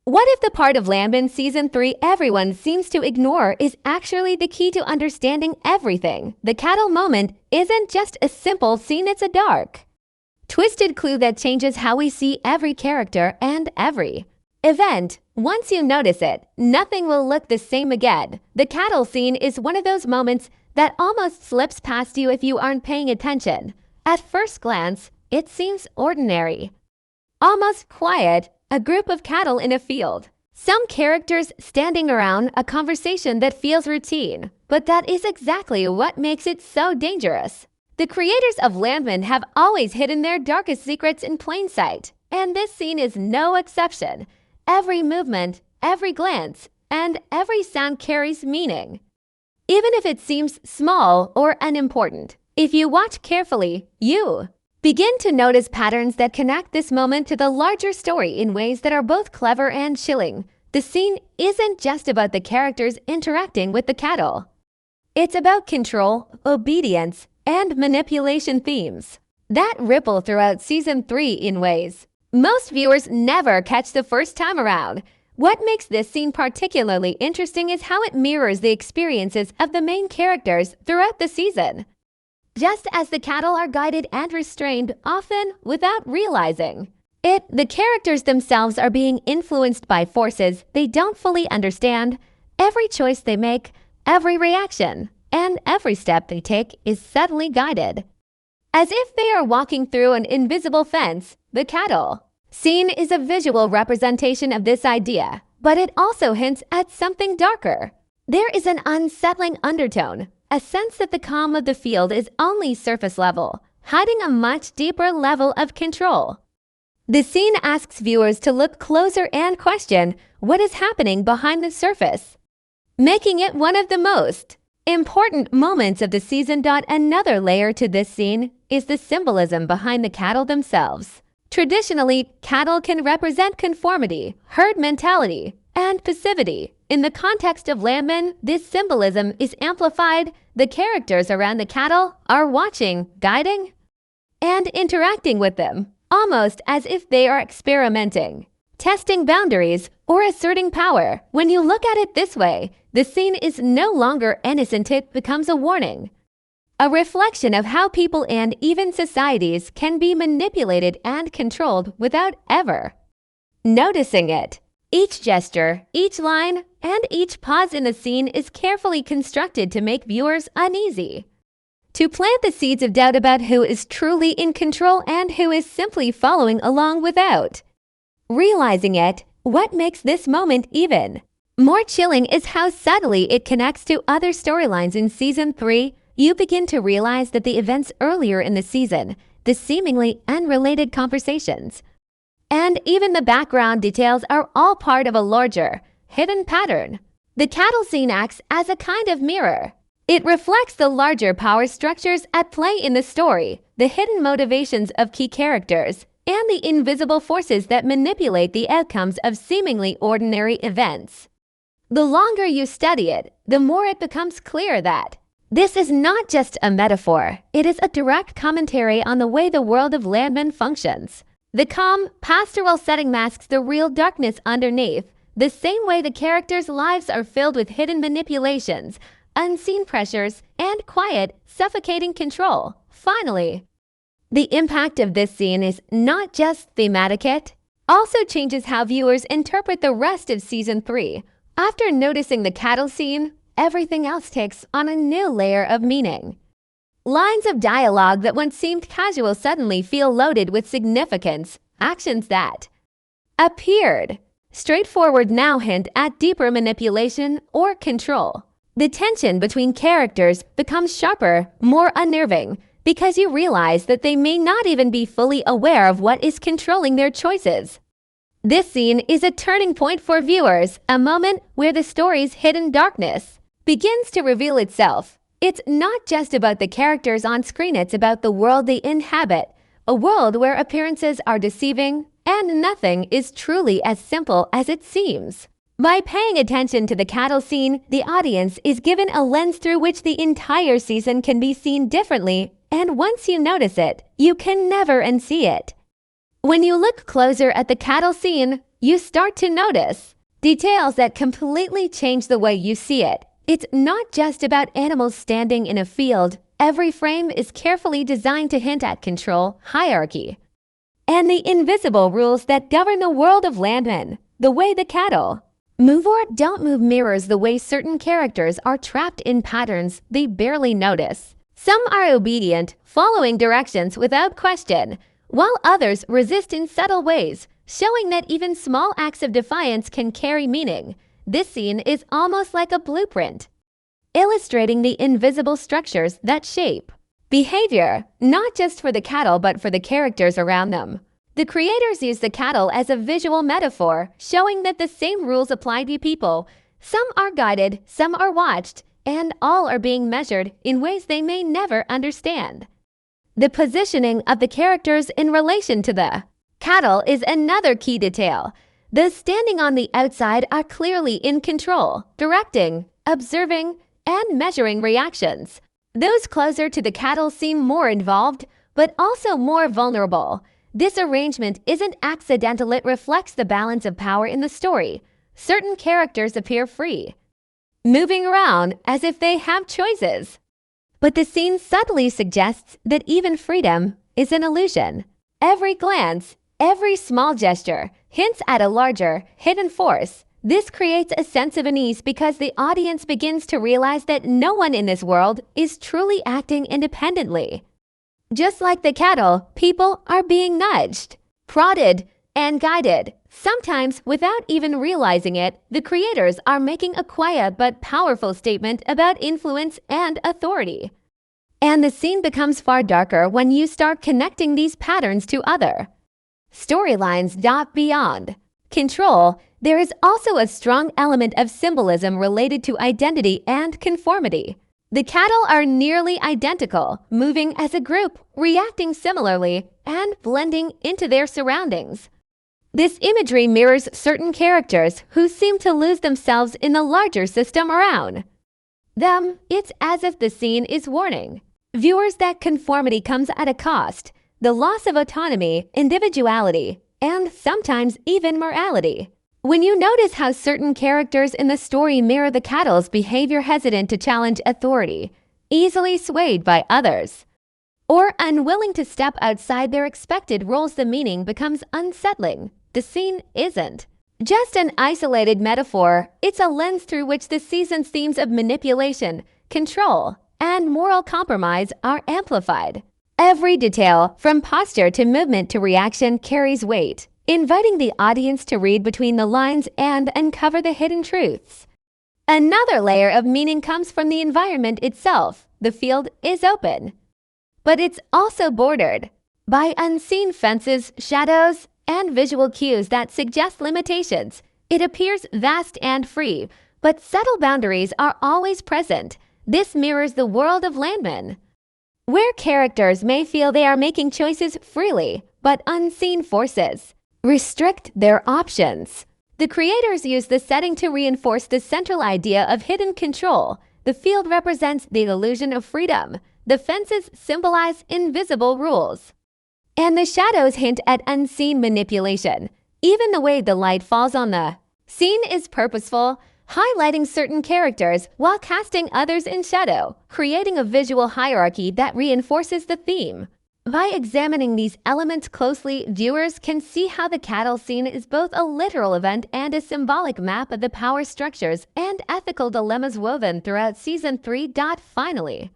What if the part of LANDMAN Season 3 everyone seems to ignore is actually the key to understanding everything? The cattle moment isn't just a simple scene, it's a dark, twisted clue that changes how we see every character and every event. Once you notice it, nothing will look the same again. The cattle scene is one of those moments that almost slips past you if you aren't paying attention. At first glance, it seems ordinary, almost quiet, a group of cattle in a field. Some characters standing around a conversation that feels routine, but that is exactly what makes it so dangerous. The creators of LANDMAN have always hidden their darkest secrets in plain sight, and this scene is no exception. Every movement, every glance, and every sound carries meaning, even if it seems small or unimportant. If you watch carefully, you begin to notice patterns that connect this moment to the larger story in ways that are both clever and chilling. The scene isn't just about the characters interacting with the cattle. It's about control, obedience, and manipulation themes that ripple throughout Season 3 in ways most viewers never catch the first time around. What makes this scene particularly interesting is how it mirrors the experiences of the main characters throughout the season. Just as the cattle are guided and restrained, often without realizing it, the characters themselves are being influenced by forces they don't fully understand. Every choice they make, every reaction, and every step they take is subtly guided, as if they are walking through an invisible fence. The cattle scene is a visual representation of this idea, but it also hints at something darker. There is an unsettling undertone, a sense that the calm of the field is only surface level, hiding a much deeper level of control. The scene asks viewers to look closer and question what is happening behind the surface, making it one of the most important moments of the season. Another layer to this scene is the symbolism behind the cattle themselves. Traditionally, cattle can represent conformity, herd mentality, and passivity. In the context of LANDMAN, this symbolism is amplified. The characters around the cattle are watching, guiding, and interacting with them, almost as if they are experimenting, testing boundaries, or asserting power. When you look at it this way, the scene is no longer innocent, it becomes a warning, a reflection of how people and even societies can be manipulated and controlled without ever noticing it. Each gesture, each line, and each pause in the scene is carefully constructed to make viewers uneasy, to plant the seeds of doubt about who is truly in control and who is simply following along without realizing it. What makes this moment even more chilling is how subtly it connects to other storylines in Season 3. You begin to realize that the events earlier in the season, the seemingly unrelated conversations, and even the background details are all part of a larger, hidden pattern. The cattle scene acts as a kind of mirror. It reflects the larger power structures at play in the story, the hidden motivations of key characters, and the invisible forces that manipulate the outcomes of seemingly ordinary events. The longer you study it, the more it becomes clear that this is not just a metaphor, it is a direct commentary on the way the world of LANDMAN functions. The calm, pastoral setting masks the real darkness underneath, the same way the characters' lives are filled with hidden manipulations, unseen pressures, and quiet, suffocating control. Finally, the impact of this scene is not just thematic, it also changes how viewers interpret the rest of Season 3. After noticing the cattle scene, everything else takes on a new layer of meaning. Lines of dialogue that once seemed casual suddenly feel loaded with significance. Actions that appeared straightforward now hint at deeper manipulation or control. The tension between characters becomes sharper, more unnerving, because you realize that they may not even be fully aware of what is controlling their choices. This scene is a turning point for viewers, a moment where the story's hidden darkness begins to reveal itself. It's not just about the characters on screen, it's about the world they inhabit, a world where appearances are deceiving and nothing is truly as simple as it seems. By paying attention to the cattle scene, the audience is given a lens through which the entire season can be seen differently, and once you notice it, you can never unsee it. When you look closer at the cattle scene, you start to notice details that completely change the way you see it. It's not just about animals standing in a field. Every frame is carefully designed to hint at control, hierarchy, and the invisible rules that govern the world of LANDMAN. The way the cattle move or don't move mirrors the way certain characters are trapped in patterns they barely notice. Some are obedient, following directions without question, while others resist in subtle ways, showing that even small acts of defiance can carry meaning. This scene is almost like a blueprint, illustrating the invisible structures that shape behavior, not just for the cattle but for the characters around them. The creators use the cattle as a visual metaphor, showing that the same rules apply to people. Some are guided, some are watched, and all are being measured in ways they may never understand. The positioning of the characters in relation to the cattle is another key detail. Those standing on the outside are clearly in control, directing, observing, and measuring reactions. Those closer to the cattle seem more involved, but also more vulnerable. This arrangement isn't accidental, it reflects the balance of power in the story. Certain characters appear free, moving around as if they have choices. But the scene subtly suggests that even freedom is an illusion. Every glance, every small gesture, hints at a larger, hidden force. This creates a sense of unease because the audience begins to realize that no one in this world is truly acting independently. Just like the cattle, people are being nudged, prodded, and guided. Sometimes, without even realizing it, the creators are making a quiet but powerful statement about influence and authority. And the scene becomes far darker when you start connecting these patterns to other storylines. Beyond control, there is also a strong element of symbolism related to identity and conformity. The cattle are nearly identical, moving as a group, reacting similarly, and blending into their surroundings. This imagery mirrors certain characters who seem to lose themselves in the larger system around them. It's as if the scene is warning viewers that conformity comes at a cost, the loss of autonomy, individuality, and sometimes even morality. When you notice how certain characters in the story mirror the cattle's behavior, hesitant to challenge authority, easily swayed by others, or unwilling to step outside their expected roles, the meaning becomes unsettling. The scene isn't just an isolated metaphor, it's a lens through which the season's themes of manipulation, control, and moral compromise are amplified. Every detail, from posture to movement to reaction, carries weight, inviting the audience to read between the lines and uncover the hidden truths. Another layer of meaning comes from the environment itself. The field is open, but it's also bordered by unseen fences, shadows, and visual cues that suggest limitations. It appears vast and free, but subtle boundaries are always present. This mirrors the world of LANDMAN, where characters may feel they are making choices freely, but unseen forces restrict their options. The creators use the setting to reinforce the central idea of hidden control. The field represents the illusion of freedom. The fences symbolize invisible rules, and the shadows hint at unseen manipulation. Even the way the light falls on the scene is purposeful, highlighting certain characters while casting others in shadow, creating a visual hierarchy that reinforces the theme. By examining these elements closely, viewers can see how the cattle scene is both a literal event and a symbolic map of the power structures and ethical dilemmas woven throughout Season 3. Finally,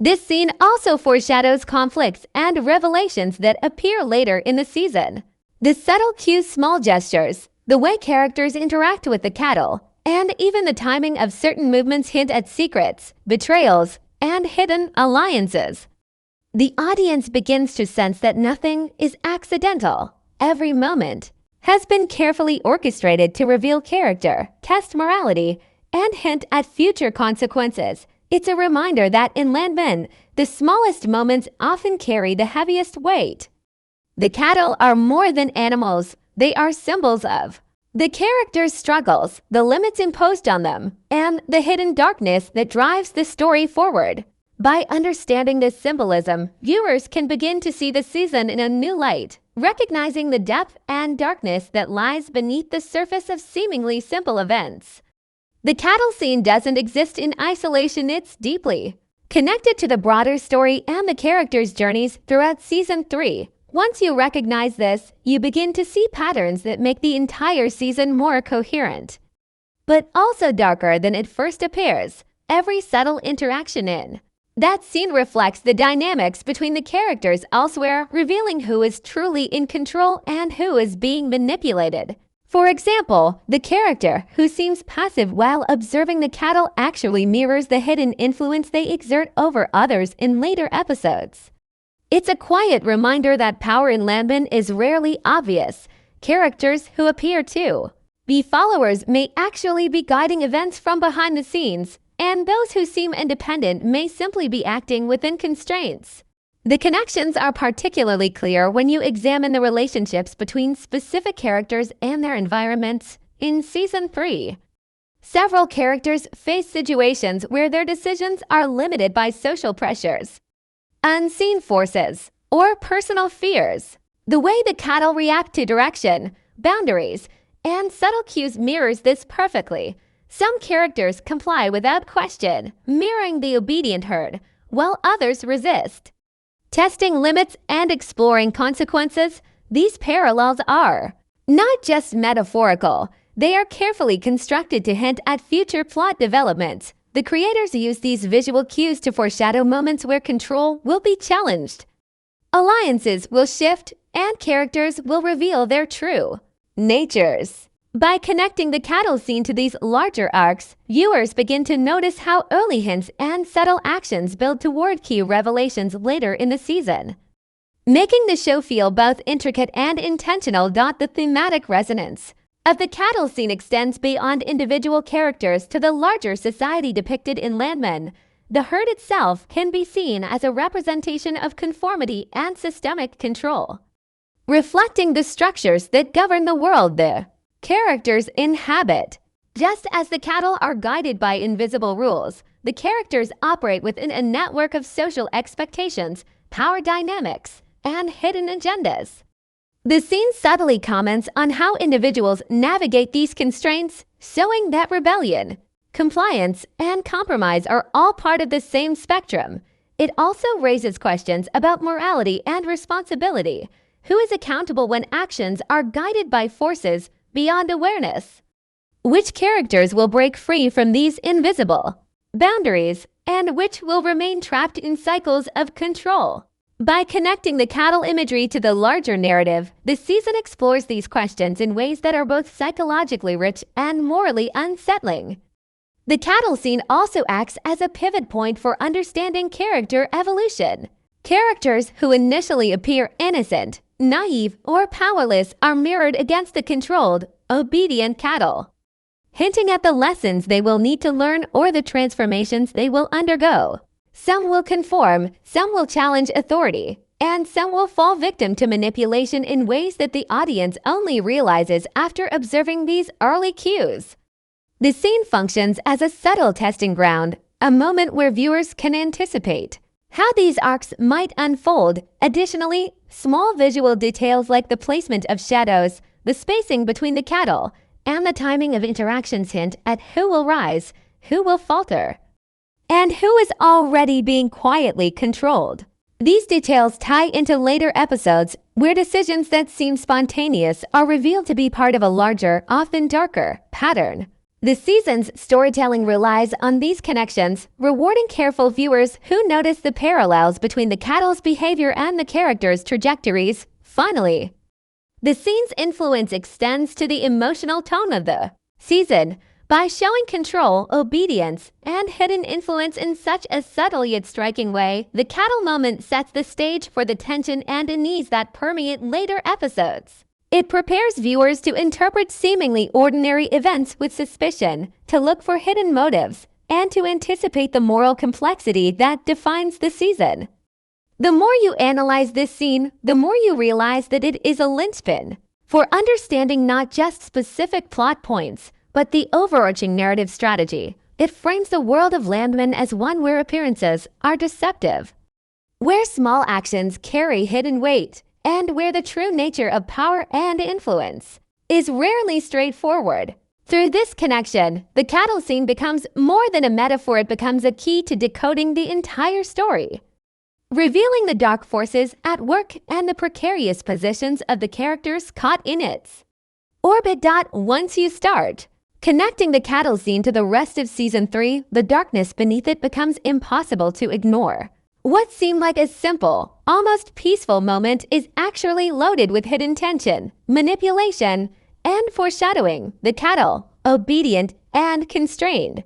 this scene also foreshadows conflicts and revelations that appear later in the season. The subtle cues, small gestures, the way characters interact with the cattle, and even the timing of certain movements hint at secrets, betrayals, and hidden alliances. The audience begins to sense that nothing is accidental. Every moment has been carefully orchestrated to reveal character, test morality, and hint at future consequences. It's a reminder that in LANDMAN, the smallest moments often carry the heaviest weight. The cattle are more than animals. They are symbols of the characters' struggles, the limits imposed on them, and the hidden darkness that drives the story forward. By understanding this symbolism, viewers can begin to see the season in a new light. recognizing the depth and darkness that lies beneath the surface of seemingly simple events. The cattle scene doesn't exist in isolation, it's deeply connected to the broader story and the characters' journeys throughout Season 3. Once you recognize this, you begin to see patterns that make the entire season more coherent, but also darker than it first appears. Every subtle interaction in that scene reflects the dynamics between the characters elsewhere, revealing who is truly in control and who is being manipulated. For example, the character who seems passive while observing the cattle actually mirrors the hidden influence they exert over others in later episodes. It's a quiet reminder that power in LANDMAN is rarely obvious. Characters who appear to be followers may actually be guiding events from behind the scenes, and those who seem independent may simply be acting within constraints. The connections are particularly clear when you examine the relationships between specific characters and their environments. In Season 3, several characters face situations where their decisions are limited by social pressures, unseen forces, or personal fears. The way the cattle react to direction, boundaries, and subtle cues mirrors this perfectly. Some characters comply without question, mirroring the obedient herd, while others resist, testing limits and exploring consequences. These parallels are not just metaphorical, they are carefully constructed to hint at future plot developments. The creators use these visual cues to foreshadow moments where control will be challenged, alliances will shift, and characters will reveal their true natures. By connecting the cattle scene to these larger arcs, viewers begin to notice how early hints and subtle actions build toward key revelations later in the season, making the show feel both intricate and intentional. The thematic resonance of the cattle scene extends beyond individual characters to the larger society depicted in LANDMAN. The herd itself can be seen as a representation of conformity and systemic control, reflecting the structures that govern the world the characters inhabit. Just as the cattle are guided by invisible rules, the characters operate within a network of social expectations, power dynamics, and hidden agendas. The scene subtly comments on how individuals navigate these constraints, showing that rebellion, compliance, and compromise are all part of the same spectrum. It also raises questions about morality and responsibility. Who is accountable when actions are guided by forces beyond awareness? Which characters will break free from these invisible boundaries, and which will remain trapped in cycles of control? By connecting the cattle imagery to the larger narrative, the season explores these questions in ways that are both psychologically rich and morally unsettling. The cattle scene also acts as a pivot point for understanding character evolution. Characters who initially appear innocent, naive, or powerless are mirrored against the controlled, obedient cattle, hinting at the lessons they will need to learn or the transformations they will undergo. Some will conform, some will challenge authority, and some will fall victim to manipulation in ways that the audience only realizes after observing these early cues. The scene functions as a subtle testing ground, a moment where viewers can anticipate how these arcs might unfold. Additionally, small visual details like the placement of shadows, the spacing between the cattle, and the timing of interactions hint at who will rise, who will falter, and who is already being quietly controlled. These details tie into later episodes where decisions that seem spontaneous are revealed to be part of a larger, often darker, pattern. The season's storytelling relies on these connections, rewarding careful viewers who notice the parallels between the cattle's behavior and the characters' trajectories. Finally, the scene's influence extends to the emotional tone of the season. By showing control, obedience, and hidden influence in such a subtle yet striking way, the cattle moment sets the stage for the tension and unease that permeate later episodes. It prepares viewers to interpret seemingly ordinary events with suspicion, to look for hidden motives, and to anticipate the moral complexity that defines the season. The more you analyze this scene, the more you realize that it is a linchpin for understanding not just specific plot points, but the overarching narrative strategy. It frames the world of LANDMAN as one where appearances are deceptive, where small actions carry hidden weight, and where the true nature of power and influence is rarely straightforward. Through this connection, the cattle scene becomes more than a metaphor, it becomes a key to decoding the entire story, revealing the dark forces at work and the precarious positions of the characters caught in its orbit. Once you start connecting the cattle scene to the rest of Season 3, the darkness beneath it becomes impossible to ignore. What seemed like a simple, almost peaceful moment is actually loaded with hidden tension, manipulation, and foreshadowing. The cattle, obedient and constrained,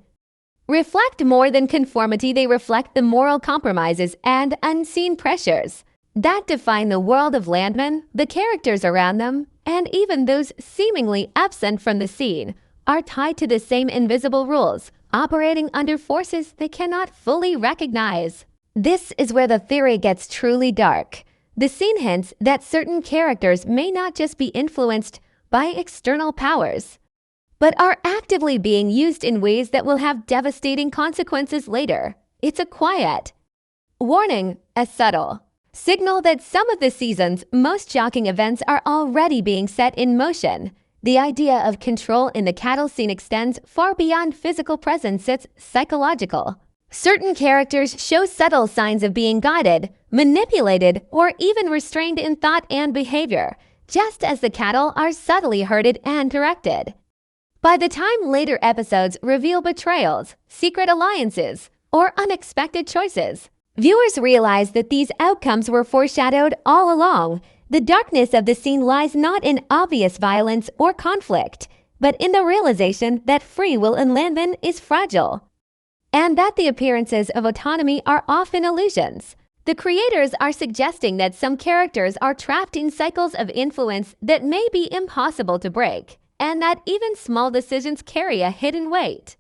reflect more than conformity, they reflect the moral compromises and unseen pressures that define the world of LANDMAN. The characters around them, and even those seemingly absent from the scene, are tied to the same invisible rules, operating under forces they cannot fully recognize. This is where the theory gets truly dark. The scene hints that certain characters may not just be influenced by external powers, but are actively being used in ways that will have devastating consequences later. It's a quiet warning, a subtle signal that some of the season's most shocking events are already being set in motion. The idea of control in the cattle scene extends far beyond physical presence, it's psychological. Certain characters show subtle signs of being guided, manipulated, or even restrained in thought and behavior, just as the cattle are subtly herded and directed. By the time later episodes reveal betrayals, secret alliances, or unexpected choices, viewers realize that these outcomes were foreshadowed all along. The darkness of the scene lies not in obvious violence or conflict, but in the realization that free will in LANDMAN is fragile, and that the appearances of autonomy are often illusions. The creators are suggesting that some characters are trapped in cycles of influence that may be impossible to break, and that even small decisions carry a hidden weight.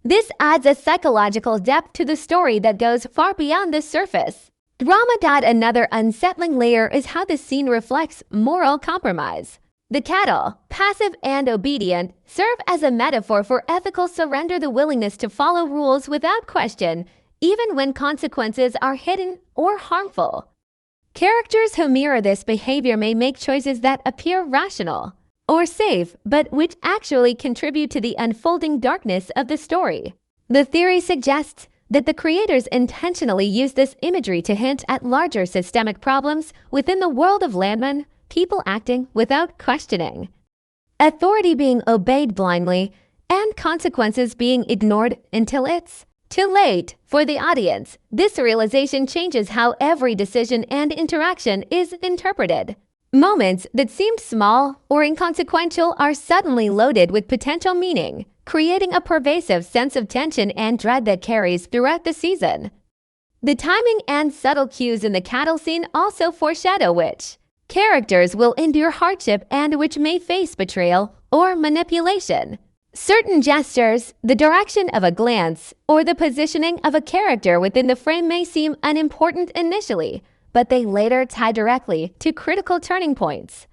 This adds a psychological depth to the story that goes far beyond the surface drama. Another unsettling layer is how the scene reflects moral compromise. The cattle, passive and obedient, serve as a metaphor for ethical surrender, the willingness to follow rules without question, even when consequences are hidden or harmful. Characters who mirror this behavior may make choices that appear rational or safe, but which actually contribute to the unfolding darkness of the story. The theory suggests that the creators intentionally use this imagery to hint at larger systemic problems within the world of LANDMAN, people acting without questioning, authority being obeyed blindly, and consequences being ignored until it's too late for the audience. This realization changes how every decision and interaction is interpreted. Moments that seemed small or inconsequential are suddenly loaded with potential meaning, creating a pervasive sense of tension and dread that carries throughout the season. The timing and subtle cues in the cattle scene also foreshadow which characters will endure hardship and which may face betrayal or manipulation. Certain gestures, the direction of a glance, or the positioning of a character within the frame may seem unimportant initially, but they later tie directly to critical turning points.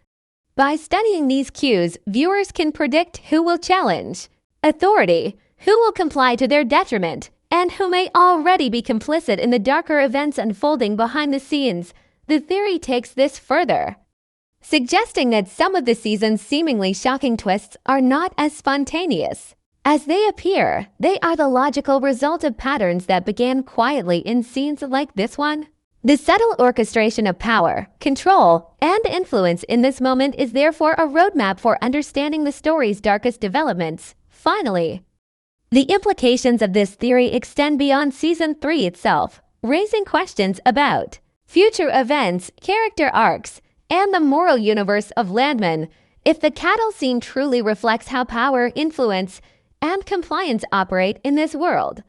By studying these cues, viewers can predict who will challenge authority, who will comply to their detriment, and who may already be complicit in the darker events unfolding behind the scenes. The theory takes this further, suggesting that some of the season's seemingly shocking twists are not as spontaneous as they appear. They are the logical result of patterns that began quietly in scenes like this one. The subtle orchestration of power, control, and influence in this moment is therefore a roadmap for understanding the story's darkest developments. Finally, the implications of this theory extend beyond Season 3 itself, raising questions about future events, character arcs, and the moral universe of LANDMAN. If the cattle scene truly reflects how power, influence, and compliance operate in this world,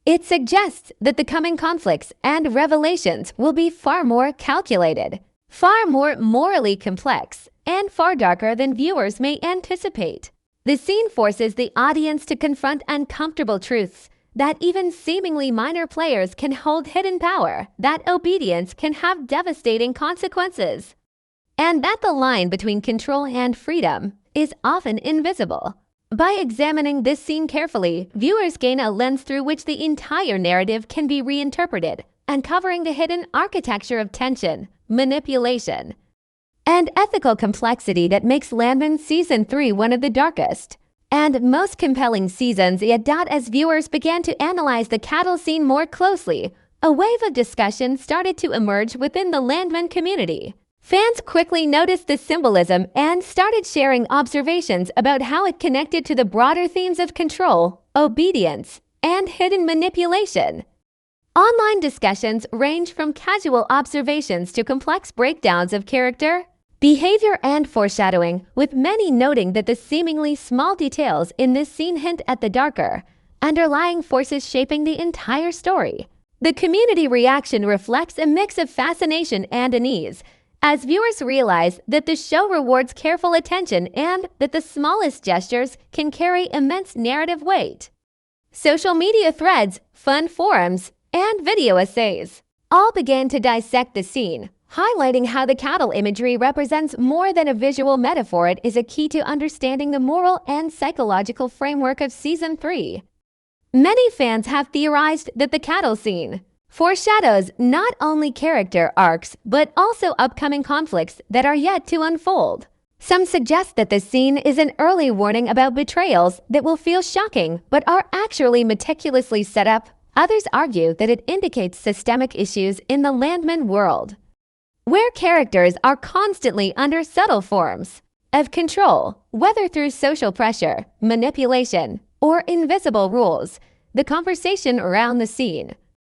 it suggests that the coming conflicts and revelations will be far more calculated, far more morally complex, and far darker than viewers may anticipate. The scene forces the audience to confront uncomfortable truths, that even seemingly minor players can hold hidden power, that obedience can have devastating consequences, and that the line between control and freedom is often invisible. By examining this scene carefully, viewers gain a lens through which the entire narrative can be reinterpreted, uncovering the hidden architecture of tension, manipulation, and ethical complexity that makes LANDMAN Season 3 one of the darkest and most compelling seasons yet. As viewers began to analyze the cattle scene more closely, a wave of discussion started to emerge within the LANDMAN community. Fans quickly noticed the symbolism and started sharing observations about how it connected to the broader themes of control, obedience, and hidden manipulation. Online discussions range from casual observations to complex breakdowns of character, behavior, and foreshadowing, with many noting that the seemingly small details in this scene hint at the darker, underlying forces shaping the entire story. The community reaction reflects a mix of fascination and unease, as viewers realize that the show rewards careful attention and that the smallest gestures can carry immense narrative weight. Social media threads, fun forums, and video essays all began to dissect the scene, highlighting how the cattle imagery represents more than a visual metaphor. It is a key to understanding the moral and psychological framework of Season 3. Many fans have theorized that the cattle scene foreshadows not only character arcs but also upcoming conflicts that are yet to unfold. Some suggest that the scene is an early warning about betrayals that will feel shocking but are actually meticulously set up. Others argue that it indicates systemic issues in the LANDMAN world, where characters are constantly under subtle forms of control, whether through social pressure, manipulation, or invisible rules. The conversation around the scene